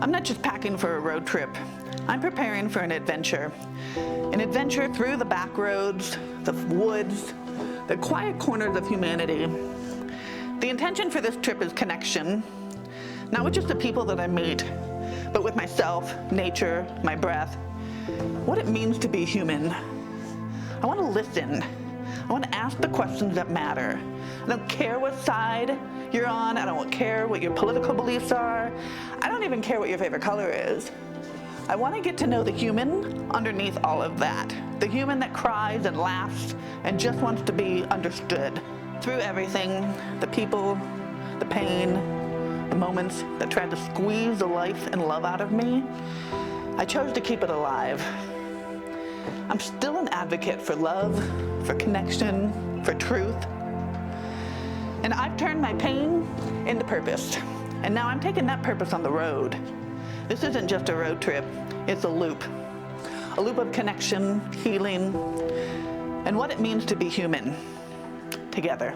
I'm not just packing for a road trip. I'm preparing for an adventure. An adventure through the back roads, the woods, the quiet corners of humanity. The intention for this trip is connection, not with just the people that I meet, but with myself, nature, my breath, what it means to be human. I want to listen. I want to ask the questions that matter. I don't care what side you're on. I don't care what your political beliefs are. I don't even care what your favorite color is. I want to get to know the human underneath all of that. The human that cries and laughs and just wants to be understood. Through everything, the people, the pain, the moments that tried to squeeze the life and love out of me, I chose to keep it alive. I'm still an advocate for love, for connection, for truth. And I've turned my pain into purpose. And now I'm taking that purpose on the road. This isn't just a road trip, it's a loop of connection, healing, and what it means to be human together.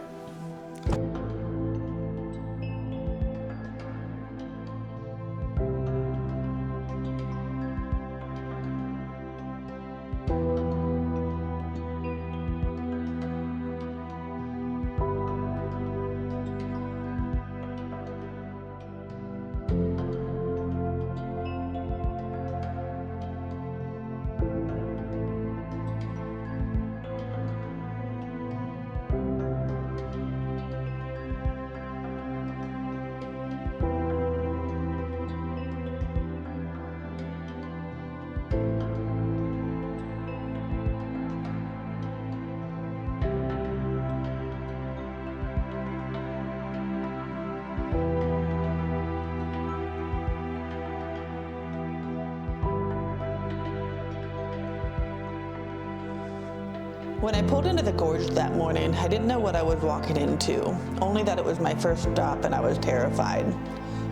When I pulled into the gorge that morning, I didn't know what I was walking into, only that it was my first stop and I was terrified.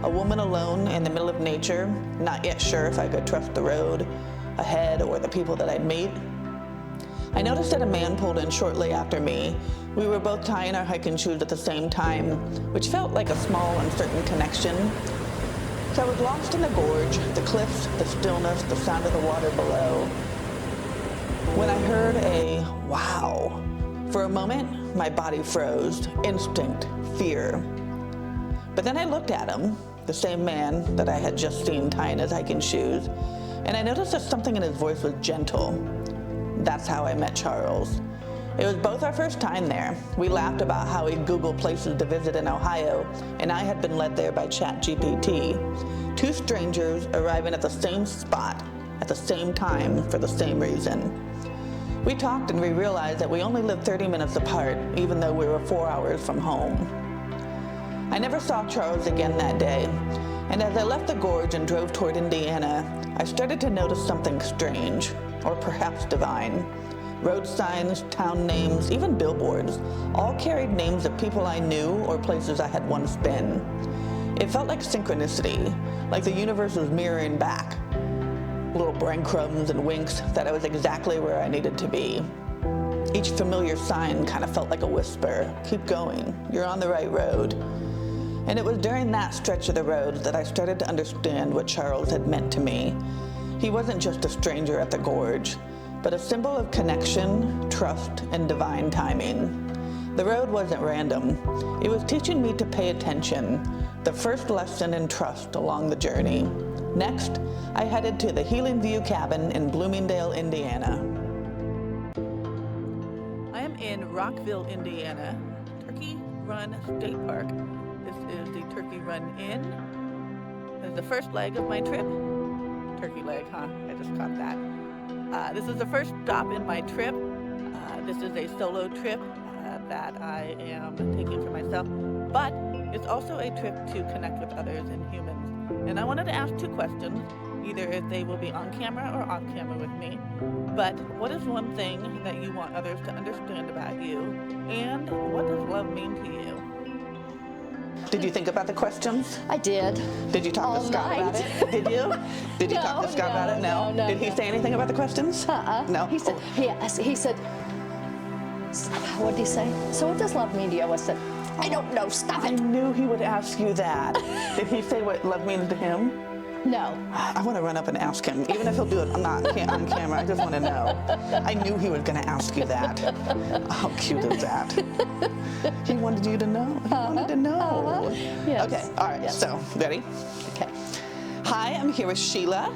A woman alone in the middle of nature, not yet sure if I could trust the road ahead or the people that I'd meet. I noticed that a man pulled in shortly after me. We were both tying our hiking shoes at the same time, which felt like a small, uncertain connection. So I was lost in the gorge, the cliffs, the stillness, the sound of the water below. When I heard a wow, for a moment, my body froze. Instinct, fear. But then I looked at him, the same man that I had just seen tying his hiking shoes, and I noticed that something in his voice was gentle. That's how I met Charles. It was both our first time there. We laughed about how he'd Google places to visit in Ohio, and I had been led there by ChatGPT. Two strangers arriving at the same spot at the same time for the same reason. We talked and we realized that we only lived 30 minutes apart, even though we were 4 hours from home. I never saw Charles again that day, and as I left the gorge and drove toward Indiana, I started to notice something strange, or perhaps divine. Road signs, town names, even billboards, all carried names of people I knew or places I had once been. It felt like synchronicity, like the universe was mirroring back. Little breadcrumbs and winks that I was exactly where I needed to be. Each familiar sign kind of felt like a whisper, keep going, you're on the right road. And it was during that stretch of the road that I started to understand what Charles had meant to me. He wasn't just a stranger at the gorge, but a symbol of connection, trust, and divine timing. The road wasn't random. It was teaching me to pay attention, the first lesson in trust along the journey. Next, I headed to the Healing View Cabin in Bloomingdale, Indiana. I am in Rockville, Indiana, Turkey Run State Park. This is the Turkey Run Inn. This is the first leg of my trip. Turkey leg, huh? I just caught that. This is the first stop in my trip. This is a solo trip that I am taking for myself, but it's also a trip to connect with others and humans. And I wanted to ask two questions, either if they will be on camera or off camera with me. But what is one thing that you want others to understand about you? And what does love mean to you? Did you think about the questions? I did. Did you talk to Scott about it? Did you? Did you talk to Scott about it? No. Did he say anything about the questions? No. He said, he said, what did he say? So what does love mean to you? I said, I don't know, stop it. I knew he would ask you that. Did he say what love means to him? No. I want to run up and ask him, even if he'll do it. I'm not on camera. I just want to know. I knew he was going to ask you that. How cute is that? He wanted you to know. He wanted to know. Yes. Okay. All right. Yes. So, ready? Okay. Hi, I'm here with Sheila.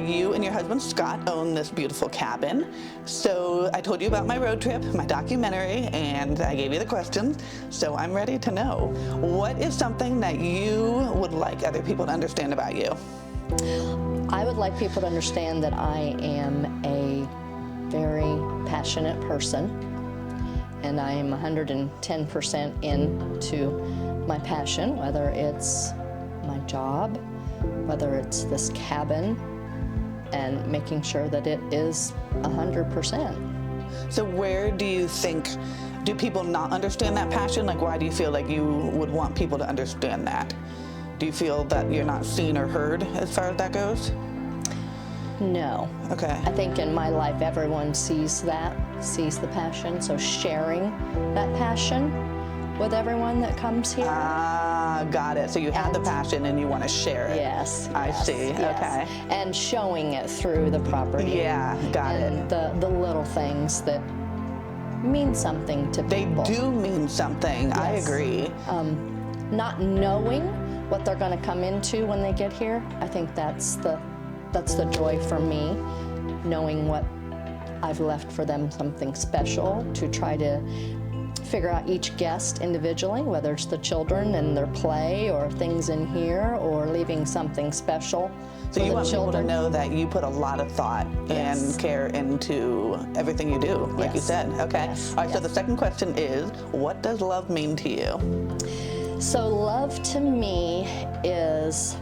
You and your husband Scott own this beautiful cabin. So I told you about my road trip, my documentary, and I gave you the questions. So I'm ready to know, what is something that you would like other people to understand about you? I would like people to understand that I am a very passionate person, and I am 110% into my passion, whether it's my job, whether it's this cabin, and making sure that it is 100%. So where do you think, do people not understand that passion? Like, why do you feel like you would want people to understand that? Do you feel that you're not seen or heard as far as that goes? No. Okay. I think in my life everyone sees that, sees the passion, so sharing that passion with everyone that comes here. Ah, got it. So you have the passion and you want to share it. Yes. I yes, see. yes. Okay. And showing it through the property. Yeah, got it. And the little things that mean something to They people. do mean something. I Yes. agree. Not knowing what they're going to come into when they get here, I think that's the joy for me, knowing what I've left for them, something special, to try to figure out each guest individually, whether it's the children and their play or things in here, or leaving something special So for you the want people to children. know that you put a lot of thought Yes. and care into everything you do, like you Yes. said. Okay. Yes. All right. So Yes. the second question is, what does love mean to you? So love to me is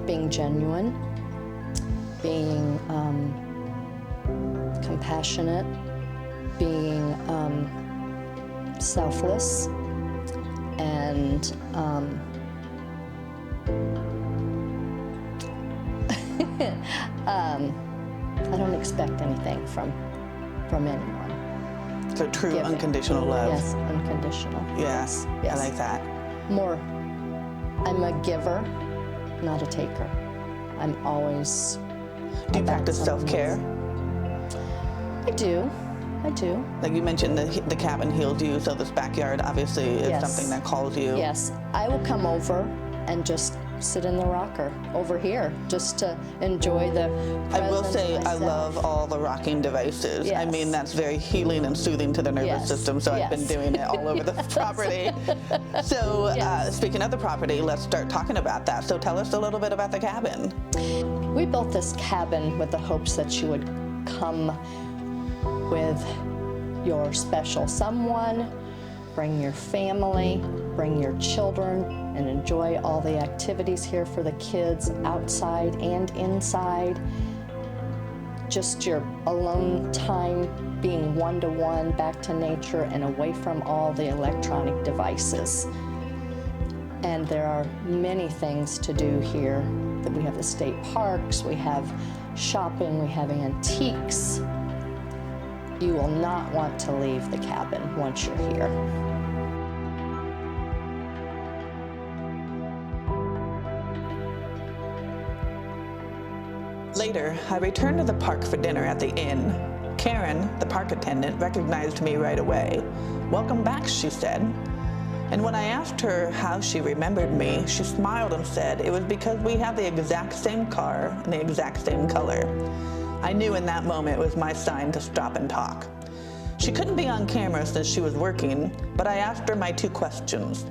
being genuine, being compassionate, being selfless, and I don't expect anything from anyone. So true Giving. unconditional love. Yes, unconditional. Yes. Yes. I like that. More, I'm a giver, not a taker. I'm always. Do you about practice someone self-care? else. I do. Like you mentioned, the cabin heals you, so this backyard obviously is Yes. something that calls you. Yes, I will come over and just sit in the rocker over here, just to enjoy the presence I will say I myself. love all the rocking devices. I Yes. mean, that's very healing and soothing to the nervous Yes. system, so I've been Yes. doing it all over the property. So Yes. speaking of the property, let's start talking about that. So tell us a little bit about the cabin. We built this cabin with the hopes that you would come with your special someone, bring your family, bring your children, and enjoy all the activities here for the kids outside and inside. Just your alone time, being one-to-one, back to nature, and away from all the electronic devices. And there are many things to do here. That we have the state parks, we have shopping, we have antiques. You will not want to leave the cabin once you're here. Later, I returned to the park for dinner at the inn. Karen, the park attendant, recognized me right away. "Welcome back," she said. And when I asked her how she remembered me, she smiled and said it was because we have the exact same car and the exact same color. I knew in that moment it was my sign to stop and talk. She couldn't be on camera since she was working, but I asked her my two questions.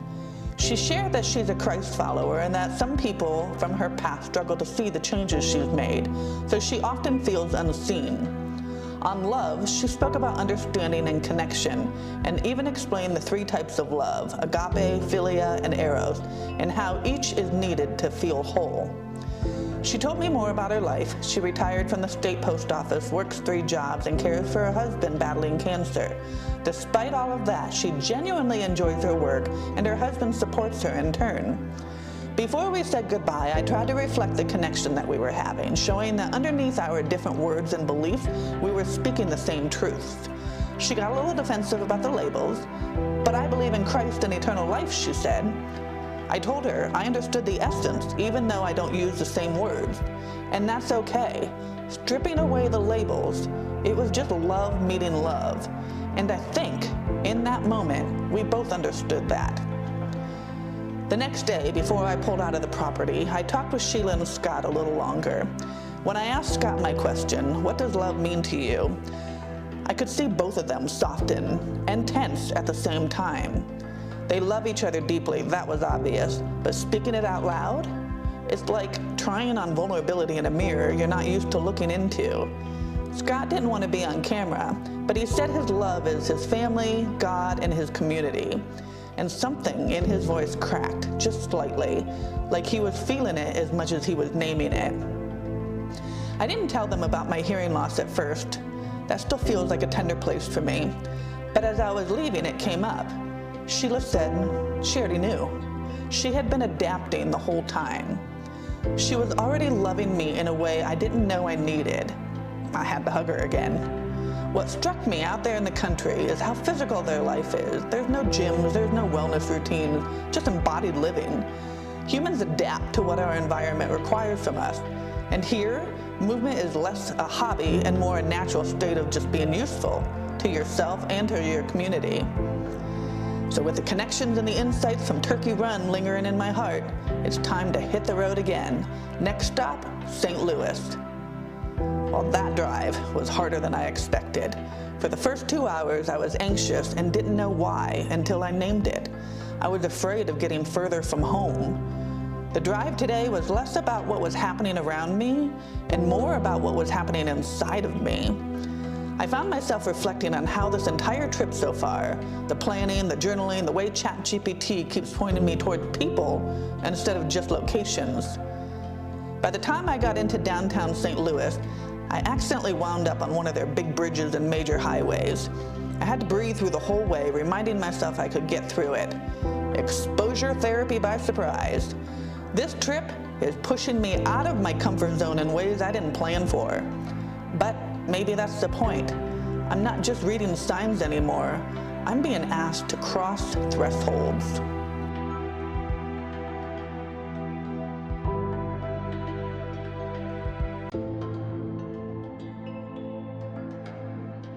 She shared that she's a Christ follower and that some people from her past struggle to see the changes she's made, so she often feels unseen. On love, she spoke about understanding and connection, and even explained the three types of love, agape, philia, and eros, and how each is needed to feel whole. She told me more about her life. She retired from the state post office, works 3 jobs, and cares for her husband battling cancer. Despite all of that, she genuinely enjoys her work, and her husband supports her in turn. Before we said goodbye, I tried to reflect the connection that we were having, showing that underneath our different words and beliefs, we were speaking the same truth. She got a little defensive about the labels, but I believe in Christ and eternal life, she said. I told her I understood the essence, even though I don't use the same words. And that's okay. Stripping away the labels, it was just love meeting love. And I think, in that moment, we both understood that. The next day, before I pulled out of the property, I talked with Sheila and Scott a little longer. When I asked Scott my question, what does love mean to you? I could see both of them soften and tense at the same time. They love each other deeply, that was obvious, but speaking it out loud, it's like trying on vulnerability in a mirror you're not used to looking into. Scott didn't want to be on camera, but he said his love is his family, God, and his community. And something in his voice cracked, just slightly, like he was feeling it as much as he was naming it. I didn't tell them about my hearing loss at first. That still feels like a tender place for me. But as I was leaving, it came up. Sheila said she already knew. She had been adapting the whole time. She was already loving me in a way I didn't know I needed. I had to hug her again. What struck me out there in the country is how physical their life is. There's no gyms, there's no wellness routines, just embodied living. Humans adapt to what our environment requires from us. And here, movement is less a hobby and more a natural state of just being useful to yourself and to your community. So with the connections and the insights from Turkey Run lingering in my heart, it's time to hit the road again. Next stop, St. Louis. Well, that drive was harder than I expected. For the first 2 hours, I was anxious and didn't know why until I named it. I was afraid of getting further from home. The drive today was less about what was happening around me and more about what was happening inside of me. I found myself reflecting on how this entire trip so far, the planning, the journaling, the way ChatGPT keeps pointing me toward people instead of just locations. By the time I got into downtown St. Louis, I accidentally wound up on one of their big bridges and major highways. I had to breathe through the whole way, reminding myself I could get through it. Exposure therapy by surprise. This trip is pushing me out of my comfort zone in ways I didn't plan for. But maybe that's the point. I'm not just reading signs anymore. I'm being asked to cross thresholds.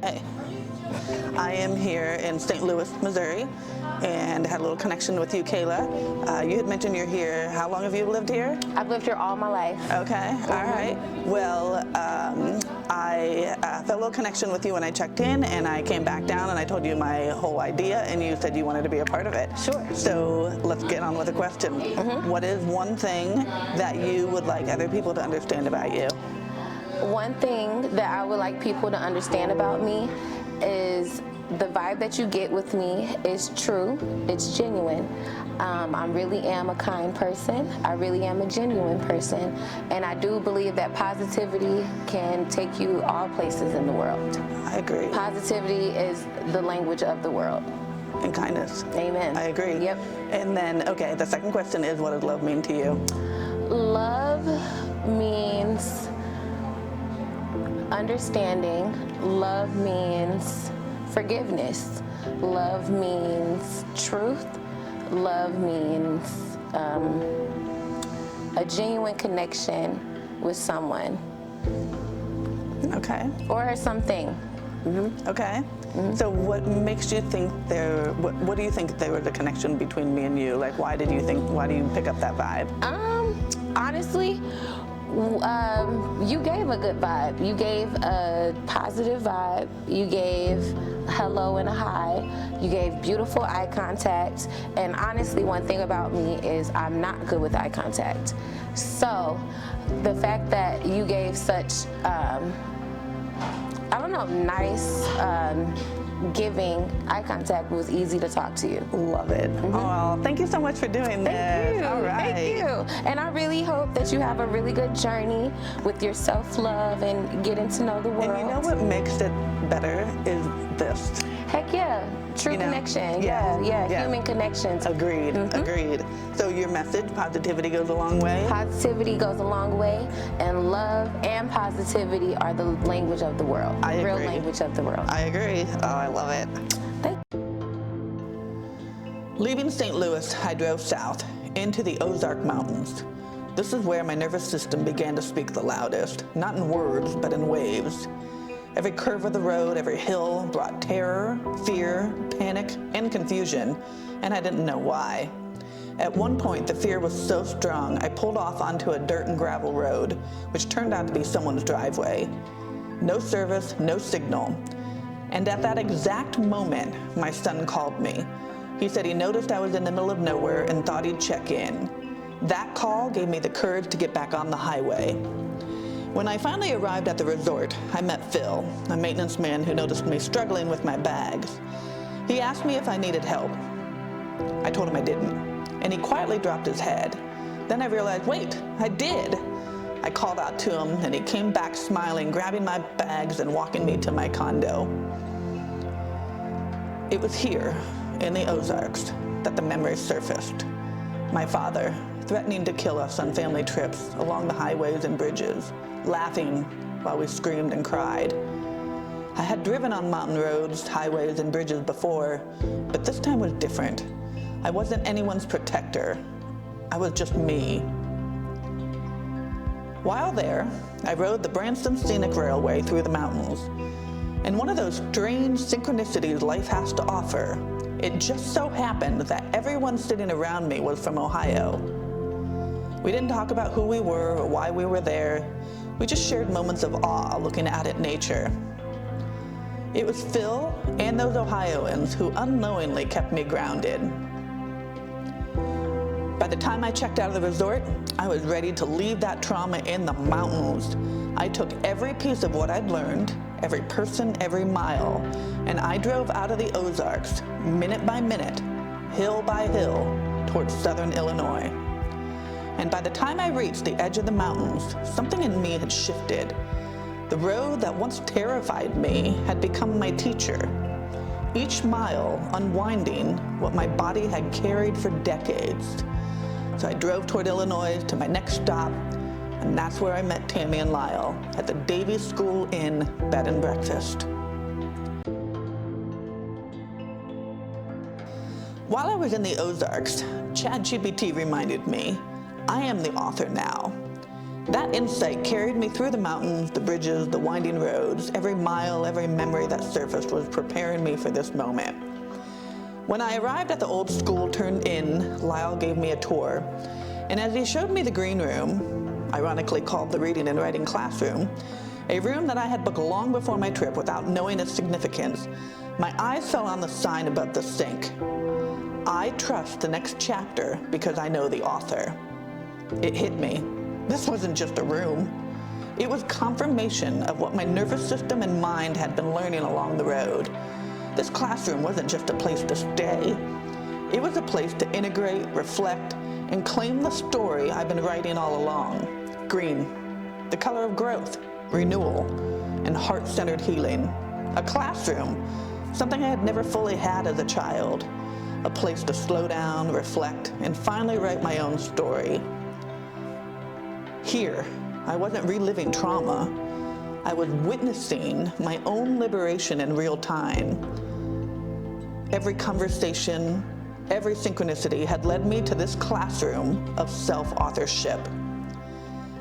Hey, I am here in St. Louis, Missouri, and had a little connection with you, Kayla. You had mentioned you're here. How long have you lived here? I've lived here all my life. Okay, all right. Well, I felt a little connection with you when I checked in, and I came back down and I told you my whole idea, and you said you wanted to be a part of it. Sure. So let's get on with the question. What is one thing that you would like other people to understand about you? One thing that I would like people to understand about me is the vibe that you get with me is true, it's genuine. I really am a kind person. I really am a genuine person. And I do believe that positivity can take you all places in the world. I agree. Positivity is the language of the world. And kindness. Amen. I agree. Yep. And then, okay, the second question is, what does love mean to you? Love means understanding. Love means forgiveness. Love means truth. Love means a genuine connection with someone. Okay. Or something. Okay. So what makes you think what do you think there was a connection between me and you? Like, why do you pick up that vibe? Honestly, you gave a good vibe. You gave a positive vibe. You gave hello and a hi. You gave beautiful eye contact. And honestly, one thing about me is I'm not good with eye contact. So the fact that you gave such, nice, giving eye contact, was easy to talk to you. Love it. Oh, thank you so much for doing this. Thank you. All right. Thank you. And I really hope that you have a really good journey with your self-love and getting to know the world. And you know what makes it better is this. Heck yeah. True connection. Yeah. Human connections. Agreed. Agreed. So your message, positivity goes a long way? Positivity goes a long way, and love and positivity are the language of the world. I the real agree. language of the world. I agree. Oh, I love it. Thank Leaving St. Louis, I drove south into the Ozark Mountains. This is where my nervous system began to speak the loudest, not in words, but in waves. Every curve of the road, every hill brought terror, fear, panic, and confusion, and I didn't know why. At one point, the fear was so strong, I pulled off onto a dirt and gravel road, which turned out to be someone's driveway. No service, no signal. And at that exact moment, my son called me. He said he noticed I was in the middle of nowhere and thought he'd check in. That call gave me the courage to get back on the highway. When I finally arrived at the resort, I met Phil, a maintenance man who noticed me struggling with my bags. He asked me if I needed help. I told him I didn't, and he quietly dropped his head. Then I realized, wait, I did. I called out to him, and he came back smiling, grabbing my bags and walking me to my condo. It was here, in the Ozarks, that the memories surfaced. My father, threatening to kill us on family trips along the highways and bridges, laughing while we screamed and cried. I had driven on mountain roads, highways, and bridges before, but this time was different. I wasn't anyone's protector. I was just me. While there, I rode the Branson Scenic Railway through the mountains. And one of those strange synchronicities life has to offer, it just so happened that everyone sitting around me was from Ohio. We didn't talk about who we were or why we were there. We just shared moments of awe looking out at nature. It was Phil and those Ohioans who unknowingly kept me grounded. By the time I checked out of the resort, I was ready to leave that trauma in the mountains. I took every piece of what I'd learned, every person, every mile, and I drove out of the Ozarks, minute by minute, hill by hill, towards southern Illinois. And by the time I reached the edge of the mountains, something in me had shifted. The road that once terrified me had become my teacher. Each mile unwinding what my body had carried for decades. So I drove toward Illinois to my next stop, and that's where I met Tammy and Lyle at the Davies School Inn Bed and Breakfast. While I was in the Ozarks, ChatGPT reminded me, I am the author now. That insight carried me through the mountains, the bridges, the winding roads. Every mile, every memory that surfaced was preparing me for this moment. When I arrived at the old school-turned inn, Lyle gave me a tour. And as he showed me the green room, ironically called the reading and writing classroom, a room that I had booked long before my trip without knowing its significance, my eyes fell on the sign above the sink. I trust the next chapter because I know the author. It hit me. This wasn't just a room. It was confirmation of what my nervous system and mind had been learning along the road. This classroom wasn't just a place to stay. It was a place to integrate, reflect, and claim the story I've been writing all along. Green, the color of growth, renewal, and heart-centered healing. A classroom, something I had never fully had as a child. A place to slow down, reflect, and finally write my own story. Here, I wasn't reliving trauma. I was witnessing my own liberation in real time. Every conversation, every synchronicity had led me to this classroom of self-authorship.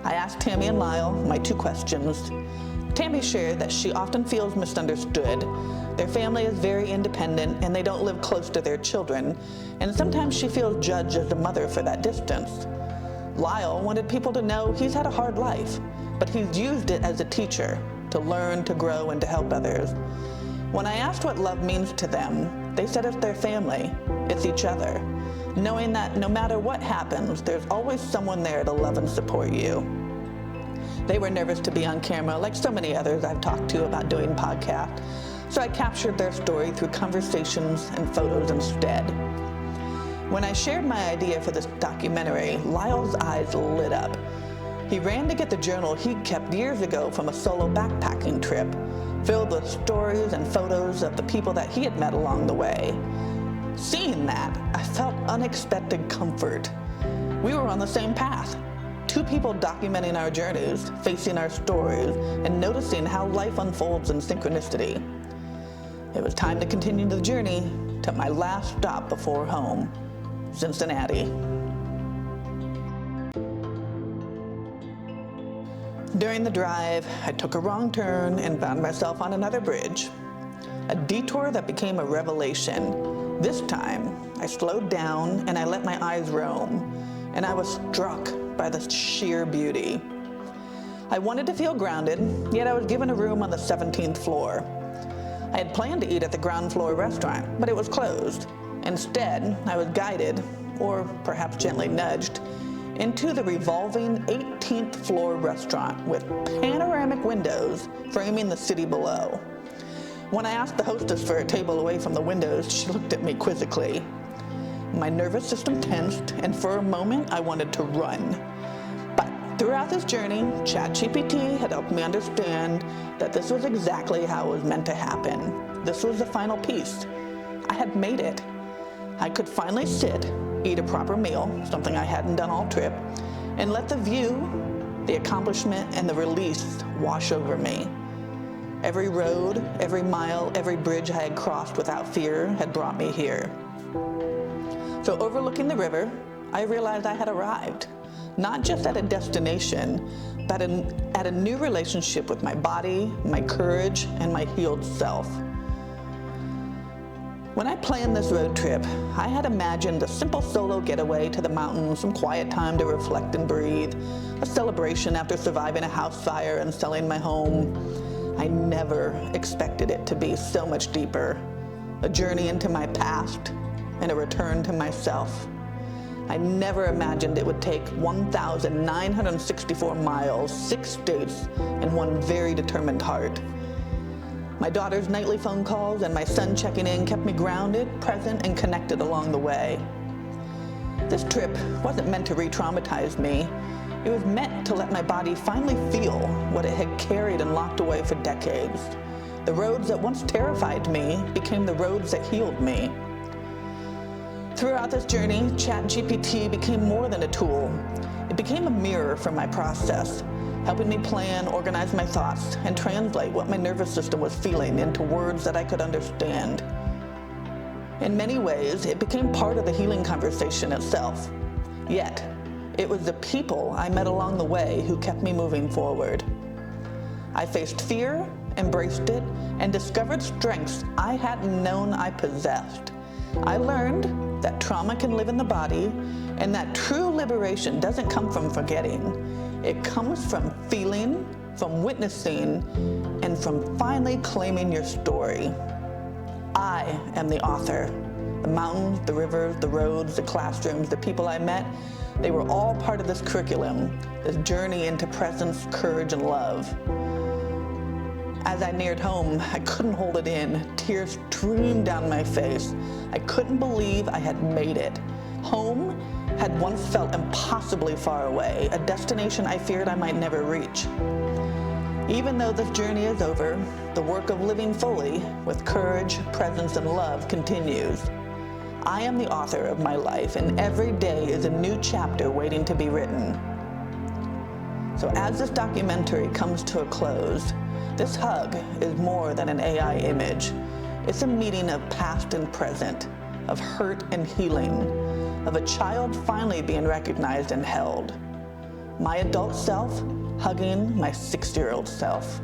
I asked Tammy and Lyle my two questions. Tammy shared that she often feels misunderstood. Their family is very independent and they don't live close to their children, and sometimes she feels judged as a mother for that distance. Lyle wanted people to know he's had a hard life, but he's used it as a teacher to learn, to grow, and to help others. When I asked what love means to them, they said it's their family, it's each other, knowing that no matter what happens, there's always someone there to love and support you. They were nervous to be on camera, like so many others I've talked to about doing podcasts, so I captured their story through conversations and photos instead. When I shared my idea for this documentary, Lyle's eyes lit up. He ran to get the journal he'd kept years ago from a solo backpacking trip, filled with stories and photos of the people that he had met along the way. Seeing that, I felt unexpected comfort. We were on the same path. Two people documenting our journeys, facing our stories, and noticing how life unfolds in synchronicity. It was time to continue the journey to my last stop before home, Cincinnati. During the drive, I took a wrong turn and found myself on another bridge. A detour that became a revelation. This time, I slowed down and I let my eyes roam, and I was struck by the sheer beauty. I wanted to feel grounded, yet I was given a room on the 17th floor. I had planned to eat at the ground floor restaurant, but it was closed. Instead, I was guided, or perhaps gently nudged, into the revolving 18th floor restaurant with panoramic windows framing the city below. When I asked the hostess for a table away from the windows, she looked at me quizzically. My nervous system tensed, and for a moment I wanted to run. But throughout this journey, ChatGPT had helped me understand that this was exactly how it was meant to happen. This was the final piece. I had made it. I could finally sit, eat a proper meal, something I hadn't done all trip, and let the view, the accomplishment, and the release wash over me. Every road, every mile, every bridge I had crossed without fear had brought me here. So overlooking the river, I realized I had arrived, not just at a destination, but at a new relationship with my body, my courage, and my healed self. When I planned this road trip, I had imagined a simple solo getaway to the mountains, some quiet time to reflect and breathe, a celebration after surviving a house fire and selling my home. I never expected it to be so much deeper, a journey into my past and a return to myself. I never imagined it would take 1,964 miles, 6 states, and one very determined heart. My daughter's nightly phone calls and my son checking in kept me grounded, present, and connected along the way. This trip wasn't meant to re-traumatize me. It was meant to let my body finally feel what it had carried and locked away for decades. The roads that once terrified me became the roads that healed me. Throughout this journey, ChatGPT became more than a tool. It became a mirror for my process, helping me plan, organize my thoughts, and translate what my nervous system was feeling into words that I could understand. In many ways, it became part of the healing conversation itself. Yet, it was the people I met along the way who kept me moving forward. I faced fear, embraced it, and discovered strengths I hadn't known I possessed. I learned that trauma can live in the body, and that true liberation doesn't come from forgetting. It comes from feeling, from witnessing, and from finally claiming your story. I am the author. The mountains, the rivers, the roads, the classrooms, the people I met, they were all part of this curriculum, this journey into presence, courage, and love. As I neared home, I couldn't hold it in. Tears streamed down my face. I couldn't believe I had made it. Home had once felt impossibly far away, a destination I feared I might never reach. Even though this journey is over, the work of living fully with courage, presence, and love continues. I am the author of my life, and every day is a new chapter waiting to be written. So as this documentary comes to a close, this hug is more than an AI image. It's a meeting of past and present, of hurt and healing, of a child finally being recognized and held. My adult self hugging my 6-year-old self.